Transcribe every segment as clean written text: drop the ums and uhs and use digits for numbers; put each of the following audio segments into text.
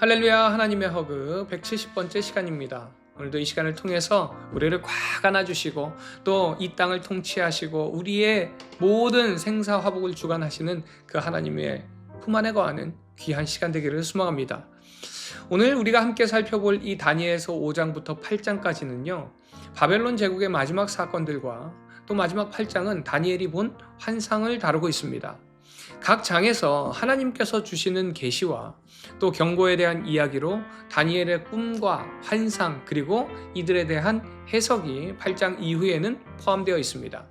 할렐루야, 하나님의 허그 170번째 시간입니다. 오늘도 이 시간을 통해서 우리를 꽉 안아주시고 또 이 땅을 통치하시고 우리의 모든 생사화복을 주관하시는 그 하나님의 품 안에 거하는 귀한 시간 되기를 소망합니다. 오늘 우리가 함께 살펴볼 이 다니엘서 5장부터 8장까지는요, 바벨론 제국의 마지막 사건들과 또 마지막 8장은 다니엘이 본 환상을 다루고 있습니다. 각 장에서 하나님께서 주시는 계시와 또 경고에 대한 이야기로 다니엘의 꿈과 환상 그리고 이들에 대한 해석이 8장 이후에는 포함되어 있습니다.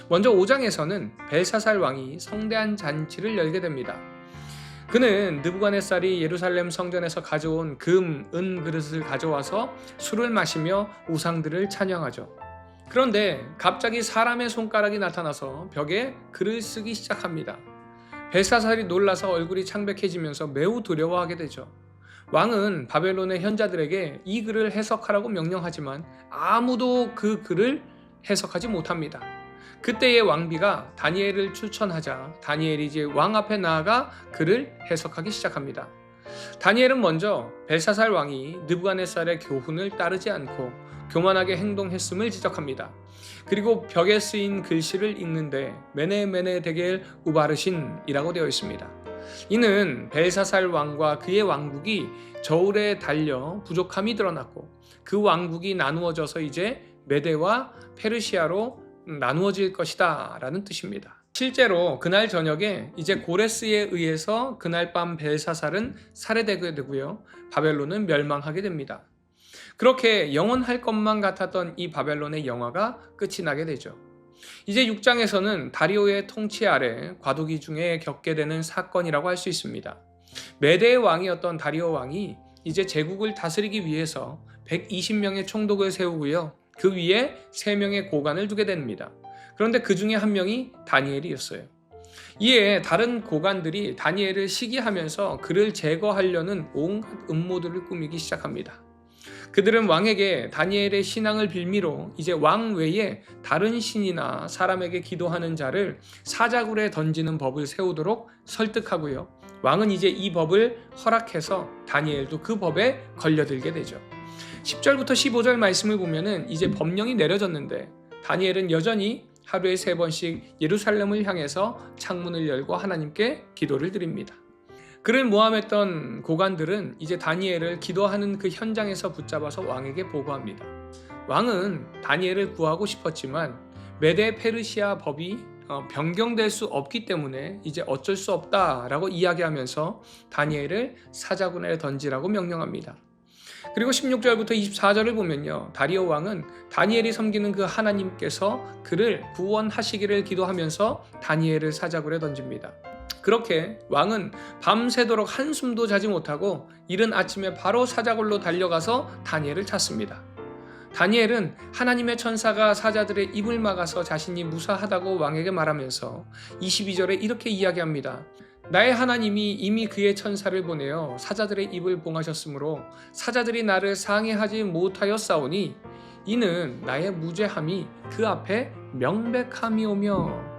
먼저 5장에서는 벨사살 왕이 성대한 잔치를 열게 됩니다. 그는 느부갓네살이 예루살렘 성전에서 가져온 금, 은 그릇을 가져와서 술을 마시며 우상들을 찬양하죠. 그런데 갑자기 사람의 손가락이 나타나서 벽에 글을 쓰기 시작합니다. 벨사살이 놀라서 얼굴이 창백해지면서 매우 두려워하게 되죠. 왕은 바벨론의 현자들에게 이 글을 해석하라고 명령하지만 아무도 그 글을 해석하지 못합니다. 그때의 왕비가 다니엘을 추천하자 다니엘이 이제 왕 앞에 나아가 글을 해석하기 시작합니다. 다니엘은 먼저 벨사살 왕이 느부갓네살의 교훈을 따르지 않고 교만하게 행동했음을 지적합니다. 그리고 벽에 쓰인 글씨를 읽는데 메네 데겔 우바르신이라고 되어 있습니다. 이는 벨사살 왕과 그의 왕국이 저울에 달려 부족함이 드러났고 그 왕국이 나누어져서 이제 메데와 페르시아로 나누어질 것이다 라는 뜻입니다. 실제로 그날 저녁에 이제 고레스에 의해서 그날 밤 벨사살은 살해되게 되고요, 바벨론은 멸망하게 됩니다. 그렇게 영원할 것만 같았던 이 바벨론의 영화가 끝이 나게 되죠. 이제 6장에서는 다리오의 통치 아래 과도기 중에 겪게 되는 사건이라고 할 수 있습니다. 메대의 왕이었던 다리오 왕이 이제 제국을 다스리기 위해서 120명의 총독을 세우고요, 그 위에 3명의 고관을 두게 됩니다. 그런데 그 중에 한 명이 다니엘이었어요. 이에 다른 고관들이 다니엘을 시기하면서 그를 제거하려는 온갖 음모들을 꾸미기 시작합니다. 그들은 왕에게 다니엘의 신앙을 빌미로 이제 왕 외에 다른 신이나 사람에게 기도하는 자를 사자굴에 던지는 법을 세우도록 설득하고요, 왕은 이제 이 법을 허락해서 다니엘도 그 법에 걸려들게 되죠. 10절부터 15절 말씀을 보면은 이제 법령이 내려졌는데 다니엘은 여전히 하루에 3번씩 예루살렘을 향해서 창문을 열고 하나님께 기도를 드립니다. 그를 모함했던 고관들은 이제 다니엘을 기도하는 그 현장에서 붙잡아서 왕에게 보고합니다. 왕은 다니엘을 구하고 싶었지만 메데 페르시아 법이 변경될 수 없기 때문에 이제 어쩔 수 없다라고 이야기하면서 다니엘을 사자굴에 던지라고 명령합니다. 그리고 16절부터 24절을 보면요, 다리오 왕은 다니엘이 섬기는 그 하나님께서 그를 구원하시기를 기도하면서 다니엘을 사자굴에 던집니다. 그렇게 왕은 밤새도록 한숨도 자지 못하고 이른 아침에 바로 사자굴로 달려가서 다니엘을 찾습니다. 다니엘은 하나님의 천사가 사자들의 입을 막아서 자신이 무사하다고 왕에게 말하면서 22절에 이렇게 이야기합니다. 나의 하나님이 이미 그의 천사를 보내어 사자들의 입을 봉하셨으므로 사자들이 나를 상해하지 못하였사오니 이는 나의 무죄함이 그 앞에 명백함이오며.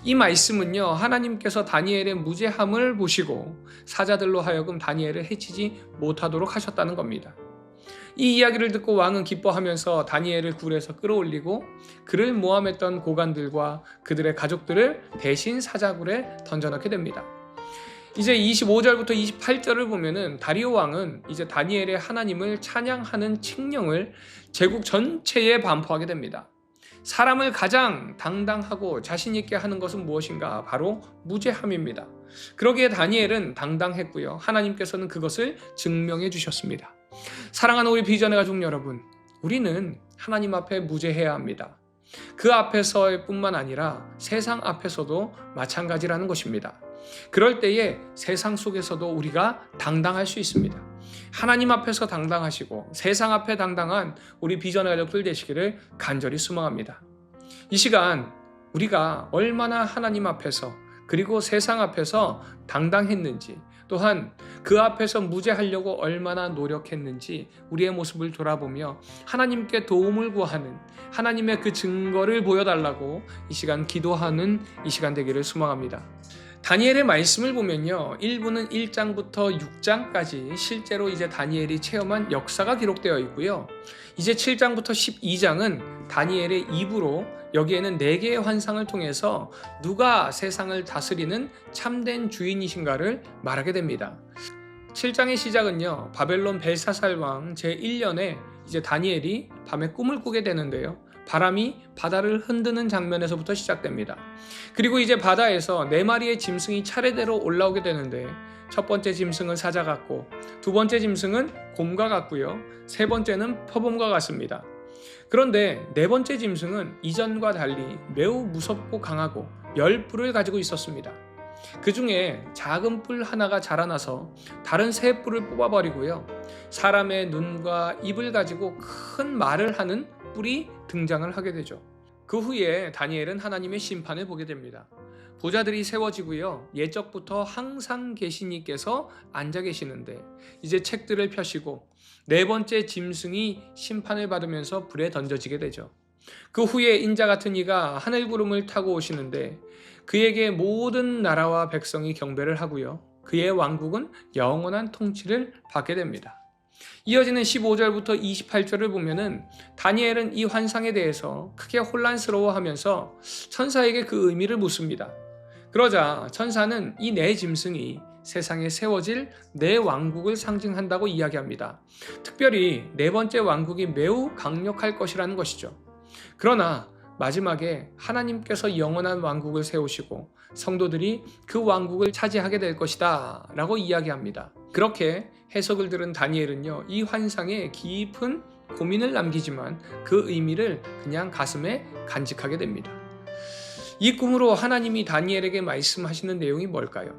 이 말씀은요, 하나님께서 다니엘의 무죄함을 보시고 사자들로 하여금 다니엘을 해치지 못하도록 하셨다는 겁니다. 이 이야기를 듣고 왕은 기뻐하면서 다니엘을 굴에서 끌어올리고 그를 모함했던 고관들과 그들의 가족들을 대신 사자굴에 던져넣게 됩니다. 이제 25절부터 28절을 보면은 다리오 왕은 이제 다니엘의 하나님을 찬양하는 칙령을 제국 전체에 반포하게 됩니다. 사람을 가장 당당하고 자신 있게 하는 것은 무엇인가? 바로 무죄함입니다. 그러기에 다니엘은 당당했고요, 하나님께서는 그것을 증명해 주셨습니다. 사랑하는 우리 비전의 가족 여러분, 우리는 하나님 앞에 무죄해야 합니다. 그 앞에서의 뿐만 아니라 세상 앞에서도 마찬가지라는 것입니다. 그럴 때에 세상 속에서도 우리가 당당할 수 있습니다. 하나님 앞에서 당당하시고 세상 앞에 당당한 우리 비전의 가족들 되시기를 간절히 소망합니다. 이 시간 우리가 얼마나 하나님 앞에서 그리고 세상 앞에서 당당했는지, 또한 그 앞에서 무죄하려고 얼마나 노력했는지 우리의 모습을 돌아보며 하나님께 도움을 구하는, 하나님의 그 증거를 보여달라고 이 시간 기도하는 이 시간 되기를 소망합니다. 다니엘의 말씀을 보면요, 1부는 1장부터 6장까지 실제로 이제 다니엘이 체험한 역사가 기록되어 있고요. 이제 7장부터 12장은 다니엘의 2부로 여기에는 4개의 환상을 통해서 누가 세상을 다스리는 참된 주인이신가를 말하게 됩니다. 7장의 시작은요, 바벨론 벨사살 왕 제1년에 이제 다니엘이 밤에 꿈을 꾸게 되는데요. 바람이 바다를 흔드는 장면에서부터 시작됩니다. 그리고 이제 바다에서 4마리의 짐승이 차례대로 올라오게 되는데, 첫 번째 짐승은 사자 같고, 두 번째 짐승은 곰과 같고요. 세 번째는 표범과 같습니다. 그런데 네 번째 짐승은 이전과 달리 매우 무섭고 강하고 10뿔을 가지고 있었습니다. 그 중에 작은 뿔 하나가 자라나서 다른 3뿔을 뽑아버리고요. 사람의 눈과 입을 가지고 큰 말을 하는 뿔이 등장을 하게 되죠. 그 후에 다니엘은 하나님의 심판을 보게 됩니다. 보좌들이 세워지고요. 옛적부터 항상 계신 이께서 앉아 계시는데 이제 책들을 펴시고 4번째 짐승이 심판을 받으면서 불에 던져지게 되죠. 그 후에 인자 같은 이가 하늘 구름을 타고 오시는데 그에게 모든 나라와 백성이 경배를 하고요. 그의 왕국은 영원한 통치를 받게 됩니다. 이어지는 15절부터 28절을 보면은 다니엘은 이 환상에 대해서 크게 혼란스러워하면서 천사에게 그 의미를 묻습니다. 그러자 천사는 이 4짐승이 세상에 세워질 4왕국을 상징한다고 이야기합니다. 특별히 4번째 왕국이 매우 강력할 것이라는 것이죠. 그러나 마지막에 하나님께서 영원한 왕국을 세우시고 성도들이 그 왕국을 차지하게 될 것이다 라고 이야기합니다. 그렇게 해석을 들은 다니엘은요, 이 환상에 깊은 고민을 남기지만 그 의미를 그냥 가슴에 간직하게 됩니다. 이 꿈으로 하나님이 다니엘에게 말씀하시는 내용이 뭘까요?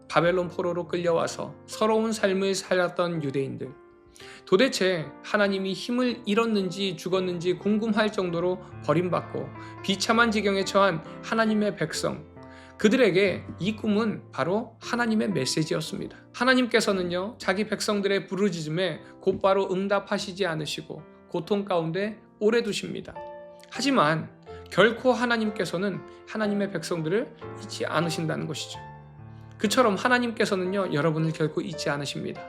바벨론 포로로 끌려와서 서러운 삶을 살았던 유대인들, 도대체 하나님이 힘을 잃었는지 죽었는지 궁금할 정도로 버림받고 비참한 지경에 처한 하나님의 백성, 그들에게 이 꿈은 바로 하나님의 메시지였습니다. 하나님께서는요, 자기 백성들의 부르짖음에 곧바로 응답하시지 않으시고 고통 가운데 오래 두십니다. 하지만 결코 하나님께서는 하나님의 백성들을 잊지 않으신다는 것이죠. 그처럼 하나님께서는요, 여러분을 결코 잊지 않으십니다.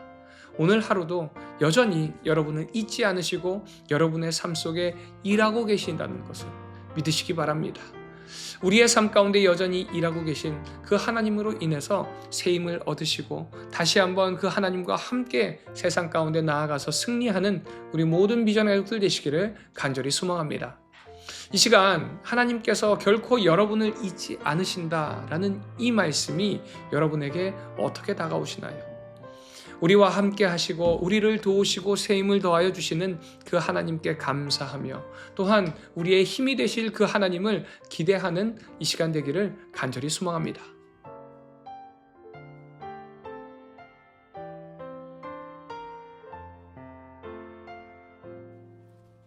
오늘 하루도 여전히 여러분을 잊지 않으시고 여러분의 삶 속에 일하고 계신다는 것을 믿으시기 바랍니다. 우리의 삶 가운데 여전히 일하고 계신 그 하나님으로 인해서 새 힘을 얻으시고 다시 한번 그 하나님과 함께 세상 가운데 나아가서 승리하는 우리 모든 비전 가족들 되시기를 간절히 소망합니다. 이 시간 하나님께서 결코 여러분을 잊지 않으신다라는 이 말씀이 여러분에게 어떻게 다가오시나요? 우리와 함께 하시고 우리를 도우시고 새 힘을 더하여 주시는 그 하나님께 감사하며 또한 우리의 힘이 되실 그 하나님을 기대하는 이 시간 되기를 간절히 소망합니다.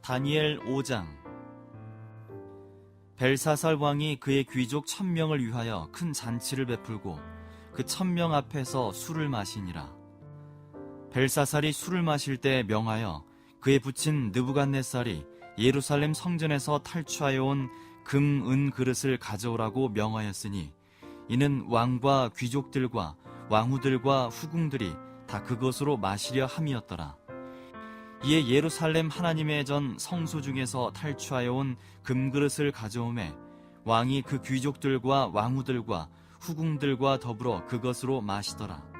다니엘 5장. 벨사살 왕이 그의 귀족 1000명을 위하여 큰 잔치를 베풀고 그 1000명 앞에서 술을 마시니라. 벨사살이 술을 마실 때 명하여 그의 부친 느부갓네살이 예루살렘 성전에서 탈취하여 온 금, 은 그릇을 가져오라고 명하였으니 이는 왕과 귀족들과 왕후들과 후궁들이 다 그것으로 마시려 함이었더라. 이에 예루살렘 하나님의 전 성소 중에서 탈취하여 온 금그릇을 가져오매 왕이 그 귀족들과 왕후들과 후궁들과 더불어 그것으로 마시더라.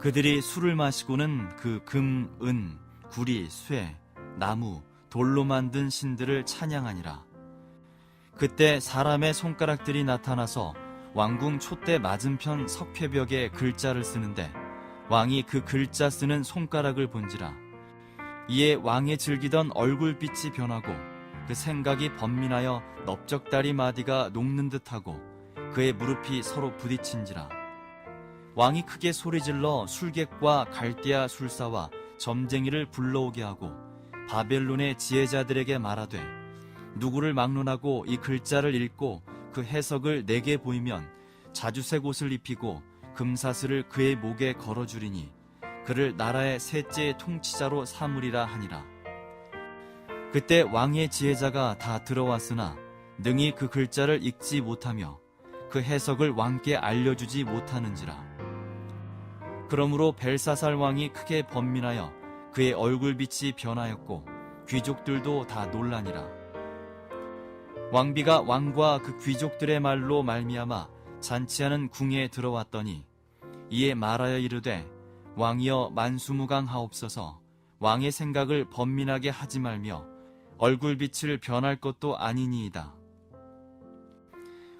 그들이 술을 마시고는 그 금, 은, 구리, 쇠, 나무, 돌로 만든 신들을 찬양하니라. 그때 사람의 손가락들이 나타나서 왕궁 촛대 맞은편 석회벽에 글자를 쓰는데 왕이 그 글자 쓰는 손가락을 본지라. 이에 왕의 즐기던 얼굴빛이 변하고 그 생각이 번민하여 넓적다리 마디가 녹는 듯하고 그의 무릎이 서로 부딪힌지라. 왕이 크게 소리질러 술객과 갈대아 술사와 점쟁이를 불러오게 하고 바벨론의 지혜자들에게 말하되 누구를 막론하고 이 글자를 읽고 그 해석을 내게 보이면 자주색 옷을 입히고 금사슬을 그의 목에 걸어주리니 그를 나라의 셋째 통치자로 삼으리라 하니라. 그때 왕의 지혜자가 다 들어왔으나 능히 그 글자를 읽지 못하며 그 해석을 왕께 알려주지 못하는지라. 그러므로 벨사살 왕이 크게 번민하여 그의 얼굴빛이 변하였고 귀족들도 다 놀라니라. 왕비가 왕과 그 귀족들의 말로 말미암아 잔치하는 궁에 들어왔더니 이에 말하여 이르되 왕이여 만수무강하옵소서. 왕의 생각을 번민하게 하지 말며 얼굴빛을 변할 것도 아니니이다.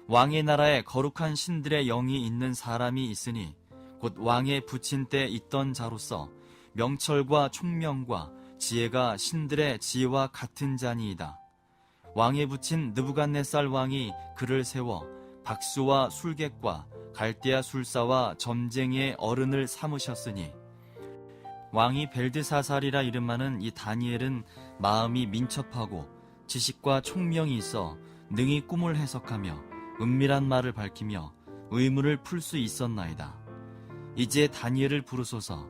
왕의 나라에 거룩한 신들의 영이 있는 사람이 있으니 곧 왕의 부친 때 있던 자로서 명철과 총명과 지혜가 신들의 지혜와 같은 자니이다. 왕의 부친 느부갓네살 왕이 그를 세워 박수와 술객과 갈대아 술사와 점쟁이의 어른을 삼으셨으니 왕이 벨드사살이라 이름하는 이 다니엘은 마음이 민첩하고 지식과 총명이 있어 능히 꿈을 해석하며 은밀한 말을 밝히며 의문을 풀 수 있었나이다. 이제 다니엘을 부르소서.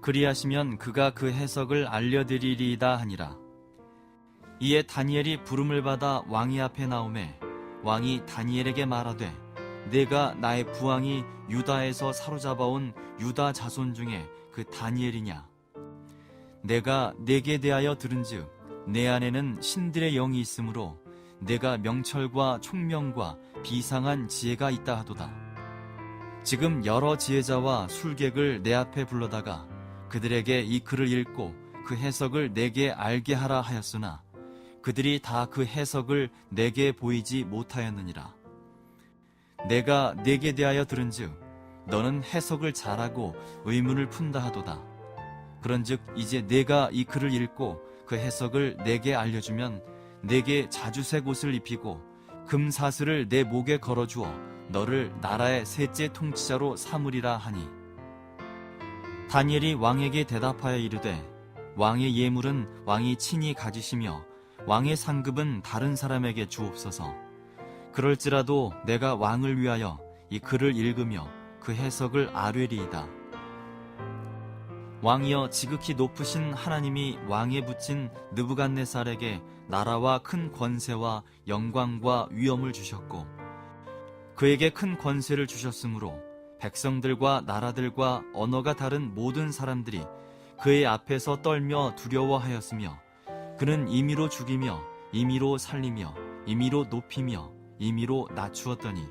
그리하시면 그가 그 해석을 알려드리리이다 하니라. 이에 다니엘이 부름을 받아 왕의 앞에 나오매 왕이 다니엘에게 말하되 내가 나의 부왕이 유다에서 사로잡아온 유다 자손 중에 그 다니엘이냐? 내가 네게 대하여 들은즉 내 안에는 신들의 영이 있으므로 내가 명철과 총명과 비상한 지혜가 있다 하도다. 지금 여러 지혜자와 술객을 내 앞에 불러다가 그들에게 이 글을 읽고 그 해석을 내게 알게 하라 하였으나 그들이 다 그 해석을 내게 보이지 못하였느니라. 내가 네게 대하여 들은즉 너는 해석을 잘하고 의문을 푼다 하도다. 그런즉 이제 내가 이 글을 읽고 그 해석을 내게 알려주면 내게 자주색 옷을 입히고 금사슬을 내 목에 걸어주어 너를 나라의 셋째 통치자로 삼으리라 하니 다니엘이 왕에게 대답하여 이르되 왕의 예물은 왕이 친히 가지시며 왕의 상급은 다른 사람에게 주옵소서. 그럴지라도 내가 왕을 위하여 이 글을 읽으며 그 해석을 아뢰리이다. 왕이여 지극히 높으신 하나님이 왕에 붙인 느부갓네살에게 나라와 큰 권세와 영광과 위엄을 주셨고 그에게 큰 권세를 주셨으므로 백성들과 나라들과 언어가 다른 모든 사람들이 그의 앞에서 떨며 두려워하였으며 그는 임의로 죽이며 임의로 살리며 임의로 높이며 임의로 낮추었더니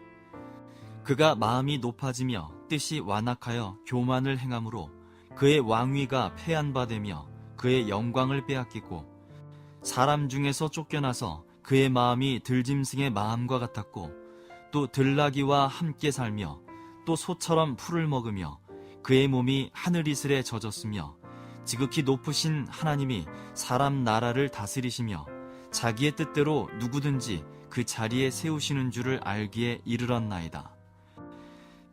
그가 마음이 높아지며 뜻이 완악하여 교만을 행함으로 그의 왕위가 패한바되며 그의 영광을 빼앗기고 사람 중에서 쫓겨나서 그의 마음이 들짐승의 마음과 같았고 또 들나귀와 함께 살며 또 소처럼 풀을 먹으며 그의 몸이 하늘이슬에 젖었으며 지극히 높으신 하나님이 사람 나라를 다스리시며 자기의 뜻대로 누구든지 그 자리에 세우시는 줄을 알기에 이르렀나이다.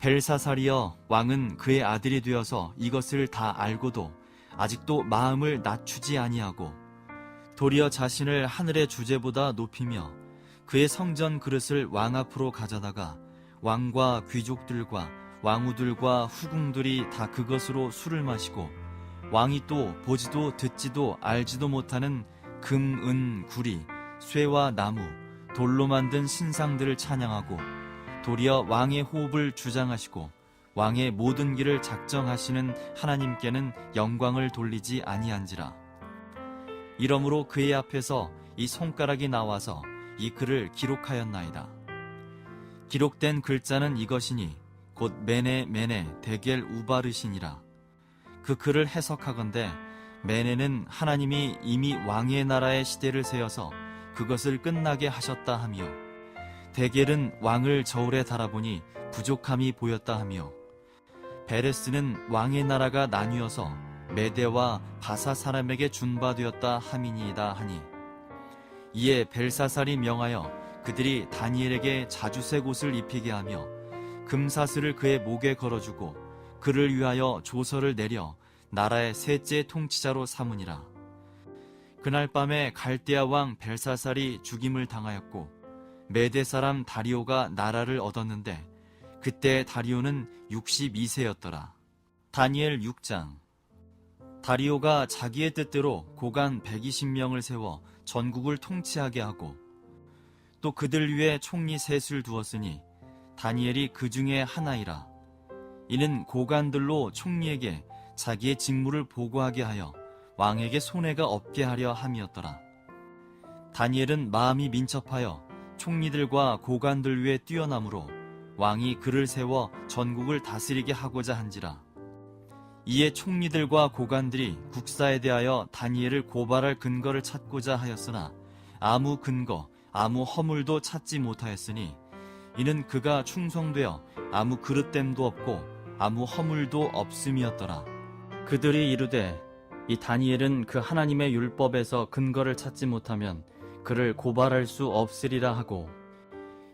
벨사살이여 왕은 그의 아들이 되어서 이것을 다 알고도 아직도 마음을 낮추지 아니하고 도리어 자신을 하늘의 주제보다 높이며 그의 성전 그릇을 왕 앞으로 가져다가 왕과 귀족들과 왕후들과 후궁들이 다 그것으로 술을 마시고 왕이 또 보지도 듣지도 알지도 못하는 금, 은, 구리, 쇠와 나무, 돌로 만든 신상들을 찬양하고 도리어 왕의 호흡을 주장하시고 왕의 모든 길을 작정하시는 하나님께는 영광을 돌리지 아니한지라. 이러므로 그의 앞에서 이 손가락이 나와서 이 글을 기록하였나이다. 기록된 글자는 이것이니 곧 메네 메네 데겔 우바르시니라. 그 글을 해석하건대 메네는 하나님이 이미 왕의 나라의 시대를 세어서 그것을 끝나게 하셨다 하며 데겔은 왕을 저울에 달아보니 부족함이 보였다 하며 베레스는 왕의 나라가 나뉘어서 메대와 바사 사람에게 준바되었다 함이니이다 하니 이에 벨사살이 명하여 그들이 다니엘에게 자주색 옷을 입히게 하며 금사슬을 그의 목에 걸어주고 그를 위하여 조서를 내려 나라의 셋째 통치자로 삼으니라. 그날 밤에 갈대아 왕 벨사살이 죽임을 당하였고 메대 사람 다리오가 나라를 얻었는데 그때 다리오는 62세였더라. 다니엘 6장. 다리오가 자기의 뜻대로 고관 120명을 세워 전국을 통치하게 하고 또 그들 위에 총리 셋을 두었으니 다니엘이 그 중에 하나이라. 이는 고관들로 총리에게 자기의 직무를 보고하게 하여 왕에게 손해가 없게 하려 함이었더라. 다니엘은 마음이 민첩하여 총리들과 고관들 위에 뛰어나므로 왕이 그를 세워 전국을 다스리게 하고자 한지라. 이에 총리들과 고관들이 국사에 대하여 다니엘을 고발할 근거를 찾고자 하였으나 아무 근거, 아무 허물도 찾지 못하였으니 이는 그가 충성되어 아무 그릇됨도 없고 아무 허물도 없음이었더라. 그들이 이르되 이 다니엘은 그 하나님의 율법에서 근거를 찾지 못하면 그를 고발할 수 없으리라 하고,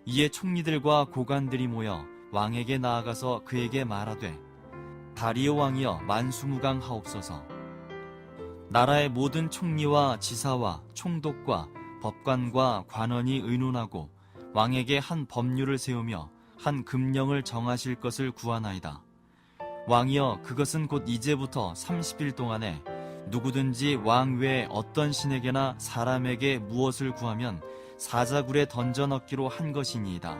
이에 총리들과 고관들이 모여 왕에게 나아가서 그에게 말하되 다리오 왕이여 만수무강하옵소서. 나라의 모든 총리와 지사와 총독과 법관과 관원이 의논하고 왕에게 한 법률을 세우며 한 금령을 정하실 것을 구하나이다. 왕이여 그것은 곧 이제부터 30일 동안에 누구든지 왕 외에 어떤 신에게나 사람에게 무엇을 구하면 사자굴에 던져 넣기로 한 것이니이다.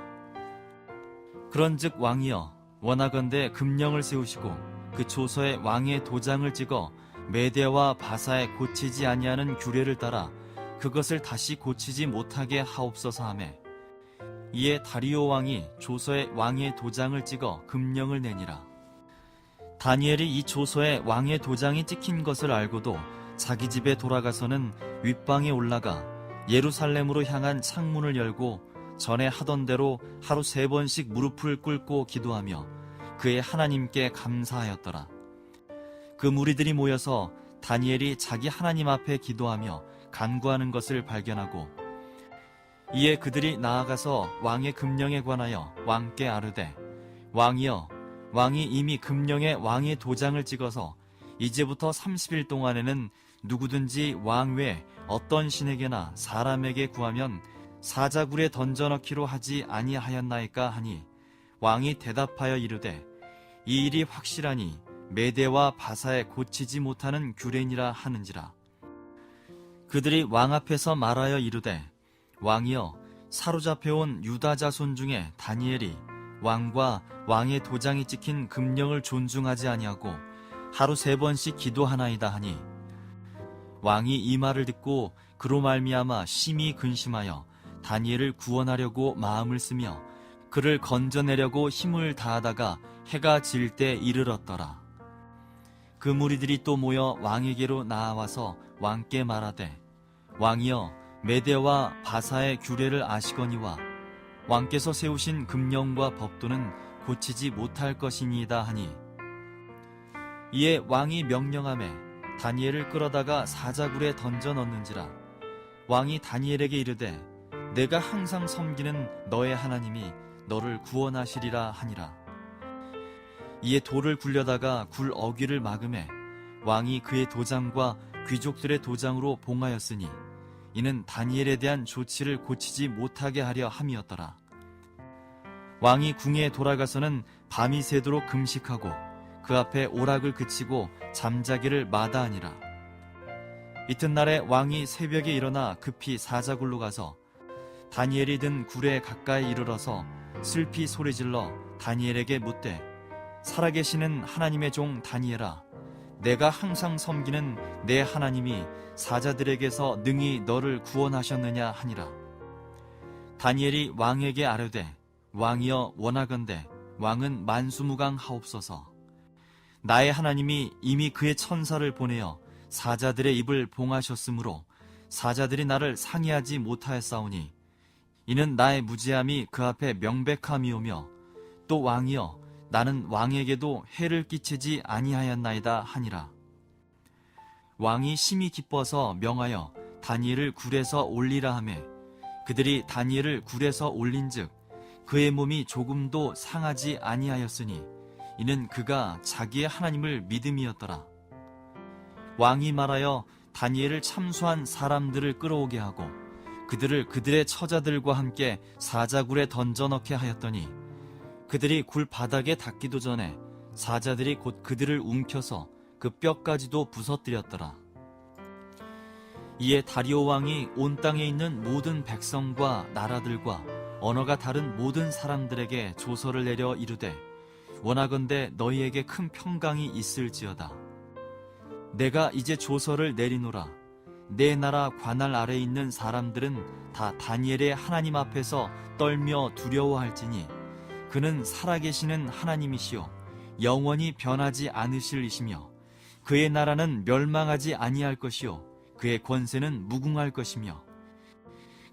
그런즉 왕이여 원하건대 금령을 세우시고 그 조서에 왕의 도장을 찍어 메대와 바사에 고치지 아니하는 규례를 따라 그것을 다시 고치지 못하게 하옵소서 하매, 이에 다리오 왕이 조서에 왕의 도장을 찍어 금령을 내니라. 다니엘이 이 조서에 왕의 도장이 찍힌 것을 알고도 자기 집에 돌아가서는 윗방에 올라가 예루살렘으로 향한 창문을 열고 전에 하던 대로 하루 3번씩 무릎을 꿇고 기도하며 그의 하나님께 감사하였더라. 그 무리들이 모여서 다니엘이 자기 하나님 앞에 기도하며 간구하는 것을 발견하고, 이에 그들이 나아가서 왕의 금령에 관하여 왕께 아르되 왕이여 왕이 이미 금령에 왕의 도장을 찍어서 이제부터 30일 동안에는 누구든지 왕 외에 어떤 신에게나 사람에게 구하면 사자굴에 던져넣기로 하지 아니하였나이까 하니, 왕이 대답하여 이르되 이 일이 확실하니 메대와 바사에 고치지 못하는 규례니라 하는지라. 그들이 왕 앞에서 말하여 이르되 왕이여 사로잡혀온 유다 자손 중에 다니엘이 왕과 왕의 도장이 찍힌 금령을 존중하지 아니하고 하루 3번씩 기도하나이다 하니, 왕이 이 말을 듣고 그로 말미암아 심히 근심하여 다니엘을 구원하려고 마음을 쓰며 그를 건져내려고 힘을 다하다가 해가 질 때 이르렀더라. 그 무리들이 또 모여 왕에게로 나아와서 왕께 말하되 왕이여 메대와 바사의 규례를 아시거니와 왕께서 세우신 금령과 법도는 고치지 못할 것이니이다 하니, 이에 왕이 명령하매 다니엘을 끌어다가 사자굴에 던져 넣는지라. 왕이 다니엘에게 이르되 내가 항상 섬기는 너의 하나님이 너를 구원하시리라 하니라. 이에 돌을 굴려다가 굴 어귀를 막음에 왕이 그의 도장과 귀족들의 도장으로 봉하였으니 이는 다니엘에 대한 조치를 고치지 못하게 하려 함이었더라. 왕이 궁에 돌아가서는 밤이 새도록 금식하고 그 앞에 오락을 그치고 잠자기를 마다하니라. 이튿날에 왕이 새벽에 일어나 급히 사자굴로 가서 다니엘이 든 굴에 가까이 이르러서 슬피 소리질러 다니엘에게 묻되 살아계시는 하나님의 종 다니엘아, 내가 항상 섬기는 내 하나님이 사자들에게서 능히 너를 구원하셨느냐 하니라. 다니엘이 왕에게 아뢰되 왕이여 원하건대 왕은 만수무강하옵소서. 나의 하나님이 이미 그의 천사를 보내어 사자들의 입을 봉하셨으므로 사자들이 나를 상해하지 못하였사오니 이는 나의 무죄함이 그 앞에 명백함이오며, 또 왕이여 나는 왕에게도 해를 끼치지 아니하였나이다 하니라. 왕이 심히 기뻐서 명하여 다니엘을 굴에서 올리라 하매 그들이 다니엘을 굴에서 올린즉 그의 몸이 조금도 상하지 아니하였으니 이는 그가 자기의 하나님을 믿음이었더라. 왕이 말하여 다니엘을 참수한 사람들을 끌어오게 하고 그들을 그들의 처자들과 함께 사자굴에 던져넣게 하였더니 그들이 굴 바닥에 닿기도 전에 사자들이 곧 그들을 움켜서 그 뼈까지도 부서뜨렸더라. 이에 다리오 왕이 온 땅에 있는 모든 백성과 나라들과 언어가 다른 모든 사람들에게 조서를 내려 이르되 원하건대 너희에게 큰 평강이 있을지어다. 내가 이제 조서를 내리노라. 내 나라 관할 아래 있는 사람들은 다 다니엘의 하나님 앞에서 떨며 두려워할지니 그는 살아계시는 하나님이시요 영원히 변하지 않으실 이시며 그의 나라는 멸망하지 아니할 것이요 그의 권세는 무궁할 것이며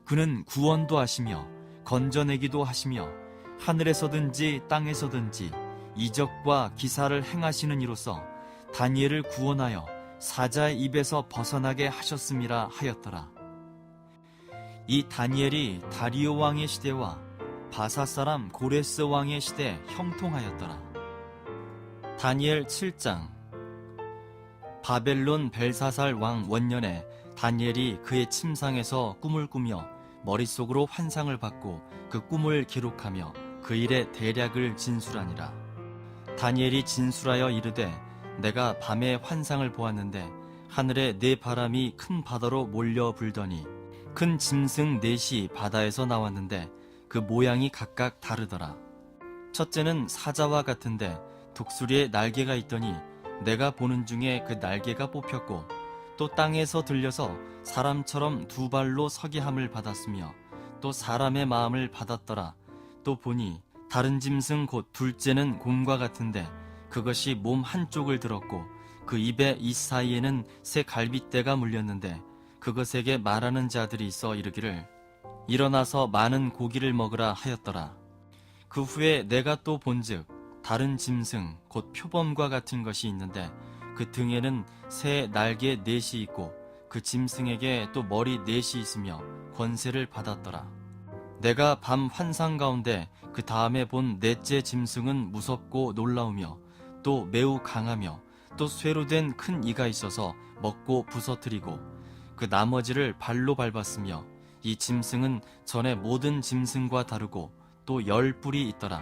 그는 구원도 하시며 건져내기도 하시며 하늘에서든지 땅에서든지 이적과 기사를 행하시는 이로써 다니엘을 구원하여 사자의 입에서 벗어나게 하셨음이라 하였더라. 이 다니엘이 다리오 왕의 시대와 바사 사람 고레스 왕의 시대에 형통하였더라. 다니엘 7장. 바벨론 벨사살 왕 원년에 다니엘이 그의 침상에서 꿈을 꾸며 머릿속으로 환상을 받고 그 꿈을 기록하며 그 일의 대략을 진술하니라. 다니엘이 진술하여 이르되 내가 밤에 환상을 보았는데 하늘에 네 바람이 큰 바다로 몰려 불더니 큰 짐승 넷이 바다에서 나왔는데 그 모양이 각각 다르더라. 첫째는 사자와 같은데 독수리에 날개가 있더니 내가 보는 중에 그 날개가 뽑혔고 또 땅에서 들려서 사람처럼 두 발로 서기함을 받았으며 또 사람의 마음을 받았더라. 또 보니 다른 짐승 곧 둘째는 곰과 같은데 그것이 몸 한쪽을 들었고 그 입에 이 사이에는 새 갈빗대가 물렸는데 그것에게 말하는 자들이 있어 이르기를 일어나서 많은 고기를 먹으라 하였더라. 그 후에 내가 또 본즉 다른 짐승 곧 표범과 같은 것이 있는데 그 등에는 새 날개 넷이 있고 그 짐승에게 또 머리 넷이 있으며 권세를 받았더라. 내가 밤 환상 가운데 그 다음에 본 넷째 짐승은 무섭고 놀라우며 또 매우 강하며 또 쇠로 된 큰 이가 있어서 먹고 부서뜨리고 그 나머지를 발로 밟았으며 이 짐승은 전에 모든 짐승과 다르고 또 10뿔이 있더라.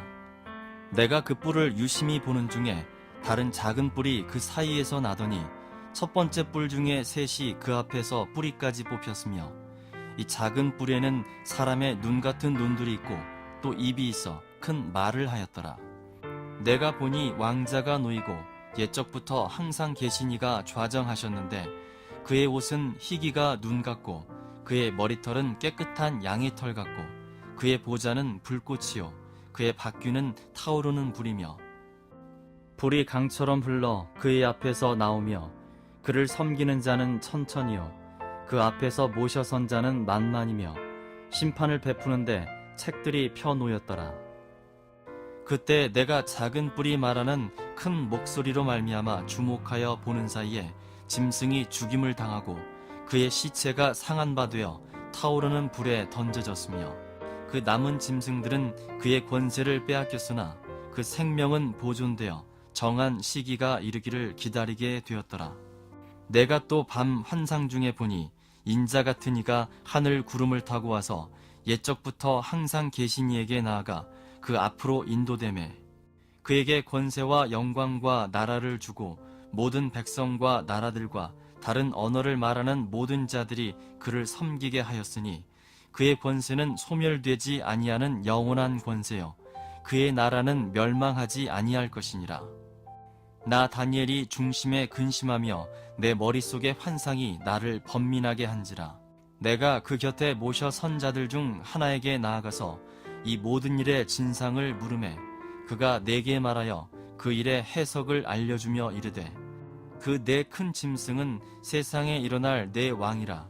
내가 그 뿔을 유심히 보는 중에 다른 작은 뿔이 그 사이에서 나더니 첫 번째 뿔 중에 셋이 그 앞에서 뿌리까지 뽑혔으며 이 작은 뿔에는 사람의 눈 같은 눈들이 있고 또 입이 있어 큰 말을 하였더라. 내가 보니 왕자가 놓이고 옛적부터 항상 계신 이가 좌정하셨는데 그의 옷은 희기가 눈 같고 그의 머리털은 깨끗한 양의 털 같고 그의 보좌는 불꽃이요 그의 바퀴는 타오르는 불이며 불이 강처럼 흘러 그의 앞에서 나오며 그를 섬기는 자는 천천히요 그 앞에서 모셔 선 자는 만만이며 심판을 베푸는데 책들이 펴놓였더라. 그때 내가 작은 뿔이 말하는 큰 목소리로 말미암아 주목하여 보는 사이에 짐승이 죽임을 당하고 그의 시체가 상한 바 되어 타오르는 불에 던져졌으며 그 남은 짐승들은 그의 권세를 빼앗겼으나 그 생명은 보존되어 정한 시기가 이르기를 기다리게 되었더라. 내가 또 밤 환상 중에 보니 인자 같은 이가 하늘 구름을 타고 와서 옛적부터 항상 계신 이에게 나아가 그 앞으로 인도되매 그에게 권세와 영광과 나라를 주고 모든 백성과 나라들과 다른 언어를 말하는 모든 자들이 그를 섬기게 하였으니 그의 권세는 소멸되지 아니하는 영원한 권세요 그의 나라는 멸망하지 아니할 것이니라. 나 다니엘이 중심에 근심하며 내 머릿속의 환상이 나를 번민하게 한지라. 내가 그 곁에 모셔 선 자들 중 하나에게 나아가서 이 모든 일의 진상을 물으매 그가 내게 말하여 그 일의 해석을 알려주며 이르되 그 네 큰 짐승은 세상에 일어날 네 왕이라.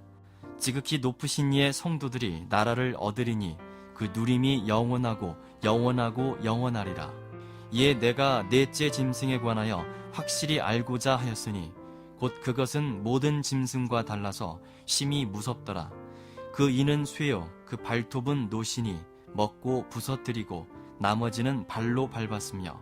지극히 높으신 이의 성도들이 나라를 얻으리니 그 누림이 영원하고 영원하고 영원하리라. 이에 내가 넷째 짐승에 관하여 확실히 알고자 하였으니 곧 그것은 모든 짐승과 달라서 심히 무섭더라. 그 이는 쇠요 그 발톱은 노시니 먹고 부서뜨리고 나머지는 발로 밟았으며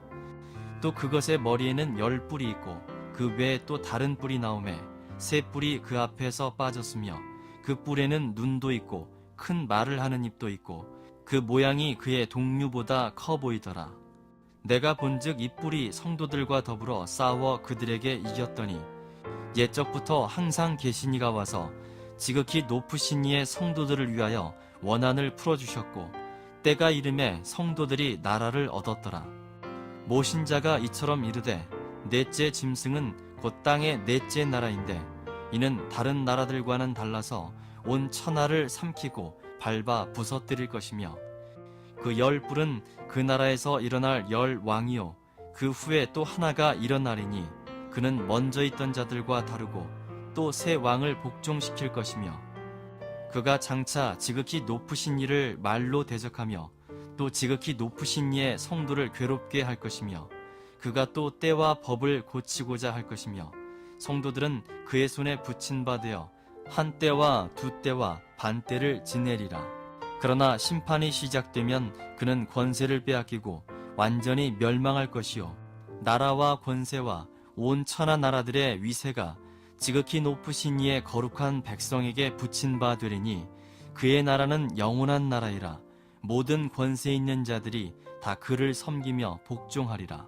또 그것의 머리에는 10뿔이 있고 그 외에 또 다른 뿔이 나오매 세 뿔이 그 앞에서 빠졌으며 그 뿔에는 눈도 있고 큰 말을 하는 입도 있고 그 모양이 그의 동류보다 커 보이더라. 내가 본즉 이 뿔이 성도들과 더불어 싸워 그들에게 이겼더니 옛적부터 항상 계신 이가 와서 지극히 높으신 이의 성도들을 위하여 원한을 풀어주셨고 때가 이름에 성도들이 나라를 얻었더라. 모신자가 이처럼 이르되 넷째 짐승은 곧 땅의 넷째 나라인데 이는 다른 나라들과는 달라서 온 천하를 삼키고 밟아 부서뜨릴 것이며 그 열 뿔은 그 나라에서 일어날 열 왕이요 그 후에 또 하나가 일어나리니 그는 먼저 있던 자들과 다르고 또 새 왕을 복종시킬 것이며 그가 장차 지극히 높으신 이를 말로 대적하며 또 지극히 높으신 이의 성도를 괴롭게 할 것이며 그가 또 때와 법을 고치고자 할 것이며 성도들은 그의 손에 붙인 바 되어 한 때와 두 때와 반 때를 지내리라. 그러나 심판이 시작되면 그는 권세를 빼앗기고 완전히 멸망할 것이요 나라와 권세와 온 천하 나라들의 위세가 지극히 높으신 이의 거룩한 백성에게 붙인 바 되리니 그의 나라는 영원한 나라이라. 모든 권세 있는 자들이 다 그를 섬기며 복종하리라.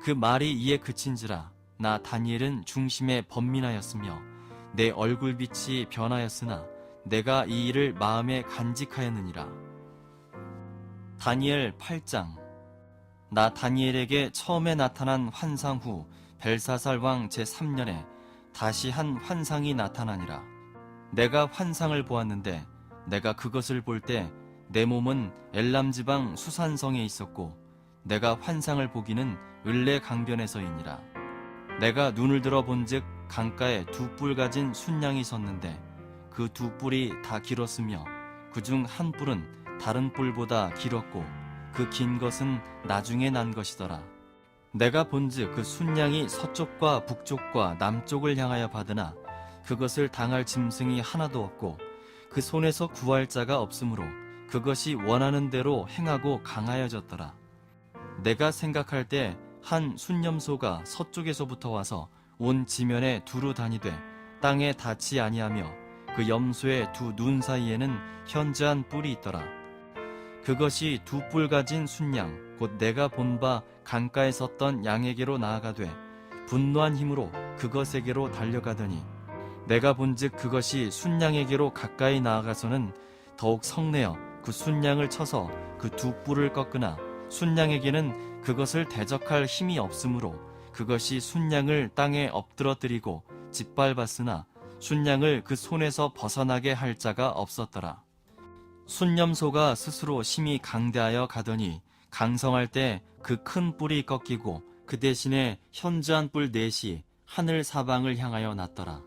그 말이 이에 그친지라 나 다니엘은 중심에 번민하였으며 내 얼굴빛이 변하였으나 내가 이 일을 마음에 간직하였느니라. 다니엘 8장. 나 다니엘에게 처음에 나타난 환상 후 벨사살 왕 제3년에 다시 한 환상이 나타나니라. 내가 환상을 보았는데 내가 그것을 볼 때 내 몸은 엘람 지방 수산성에 있었고 내가 환상을 보기는 을레 강변에서이니라. 내가 눈을 들어 본즉 강가에 두 뿔 가진 순양이 섰는데 그 두 뿔이 다 길었으며 그중 한 뿔은 다른 뿔보다 길었고 그 긴 것은 나중에 난 것이더라. 내가 본즉 그 순양이 서쪽과 북쪽과 남쪽을 향하여 받으나 그것을 당할 짐승이 하나도 없고 그 손에서 구할 자가 없으므로 그것이 원하는 대로 행하고 강하여졌더라. 내가 생각할 때 한 순념소가 서쪽에서부터 와서 온 지면에 두루 다니되 땅에 닿지 아니하며 그 염소의 두 눈 사이에는 현저한 뿔이 있더라. 그것이 두 뿔 가진 순양 곧 내가 본 바 강가에 섰던 양에게로 나아가되 분노한 힘으로 그것에게로 달려가더니 내가 본즉 그것이 순양에게로 가까이 나아가서는 더욱 성내어 그 순양을 쳐서 그 두 뿔을 꺾으나 순양에게는 그것을 대적할 힘이 없으므로 그것이 순양을 땅에 엎드러뜨리고 짓밟았으나 순양을 그 손에서 벗어나게 할 자가 없었더라. 순념소가 스스로 심히 강대하여 가더니 강성할 때 그 큰 뿔이 꺾이고 그 대신에 현저한 뿔 넷이 하늘 사방을 향하여 났더라.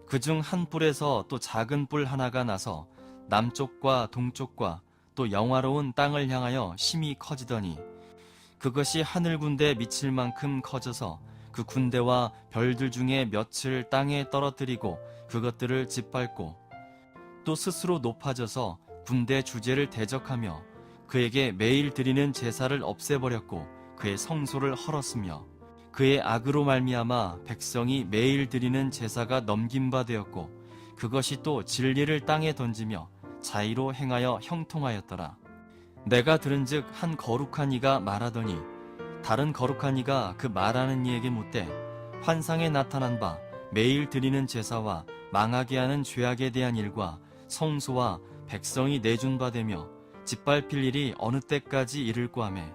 그중 한 뿔에서 또 작은 뿔 하나가 나서 남쪽과 동쪽과 또 영화로운 땅을 향하여 심히 커지더니 그것이 하늘 군대에 미칠 만큼 커져서 그 군대와 별들 중에 몇을 땅에 떨어뜨리고 그것들을 짓밟고 또 스스로 높아져서 군대 주제를 대적하며 그에게 매일 드리는 제사를 없애버렸고 그의 성소를 헐었으며 그의 악으로 말미암아 백성이 매일 드리는 제사가 넘긴 바 되었고 그것이 또 진리를 땅에 던지며 자의로 행하여 형통하였더라. 내가 들은즉 한 거룩한 이가 말하더니 다른 거룩한 이가 그 말하는 이에게 묻되 환상에 나타난 바 매일 드리는 제사와 망하게 하는 죄악에 대한 일과 성소와 백성이 내준 바 되며 짓밟힐 일이 어느 때까지 이를꼬 하매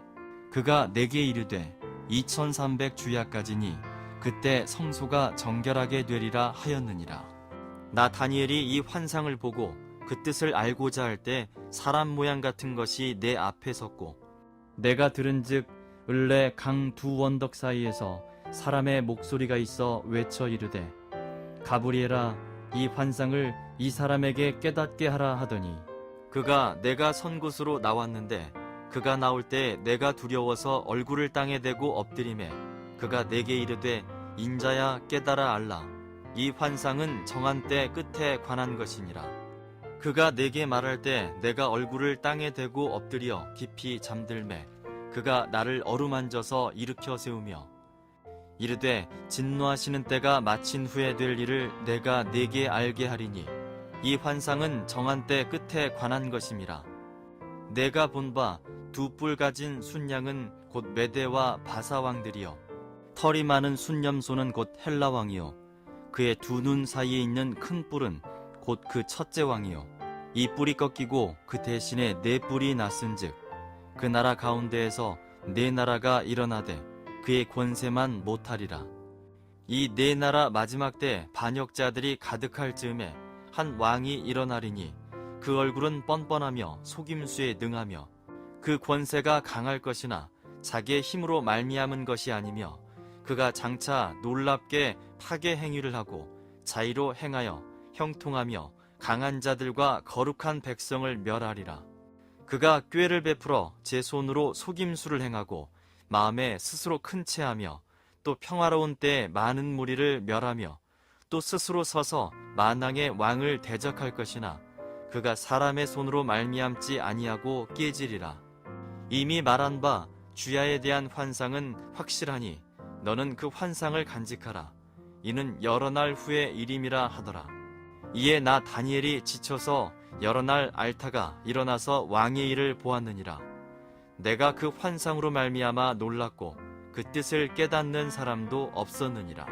그가 내게 이르되 2300 주야까지니 그때 성소가 정결하게 되리라 하였느니라. 나 다니엘이 이 환상을 보고 그 뜻을 알고자 할 때 사람 모양 같은 것이 내 앞에 섰고 내가 들은즉 을레 강 두 원덕 사이에서 사람의 목소리가 있어 외쳐 이르되 가브리엘아 이 환상을 이 사람에게 깨닫게 하라 하더니 그가 내가 선 곳으로 나왔는데 그가 나올 때 내가 두려워서 얼굴을 땅에 대고 엎드리매 그가 내게 이르되 인자야 깨달아 알라 이 환상은 정한 때 끝에 관한 것이니라. 그가 내게 말할 때 내가 얼굴을 땅에 대고 엎드려 깊이 잠들매 그가 나를 어루만져서 일으켜 세우며 이르되 진노하시는 때가 마친 후에 될 일을 내가 네게 알게 하리니 이 환상은 정한 때 끝에 관한 것임이라. 내가 본 바 두 뿔 가진 순양은 곧 메대와 바사 왕들이요 털이 많은 순념소는 곧 헬라 왕이요 그의 두 눈 사이에 있는 큰 뿔은 곧 그 첫째 왕이요 이 뿔이 꺾이고 그 대신에 네 뿔이 났은즉 그 나라 가운데에서 네 나라가 일어나되 그의 권세만 못하리라. 이 네 나라 마지막 때 반역자들이 가득할 즈음에 한 왕이 일어나리니 그 얼굴은 뻔뻔하며 속임수에 능하며 그 권세가 강할 것이나 자기의 힘으로 말미암은 것이 아니며 그가 장차 놀랍게 파괴 행위를 하고 자의로 행하여 형통하며 강한 자들과 거룩한 백성을 멸하리라. 그가 꾀를 베풀어 제 손으로 속임수를 행하고 마음에 스스로 큰 채하며 또 평화로운 때에 많은 무리를 멸하며 또 스스로 서서 만왕의 왕을 대적할 것이나 그가 사람의 손으로 말미암지 아니하고 깨지리라. 이미 말한 바 주야에 대한 환상은 확실하니 너는 그 환상을 간직하라. 이는 여러 날 후의 일임이라 하더라. 이에 나 다니엘이 지쳐서 여러 날 앓다가 일어나서 왕의 일을 보았느니라. 내가 그 환상으로 말미암아 놀랐고 그 뜻을 깨닫는 사람도 없었느니라.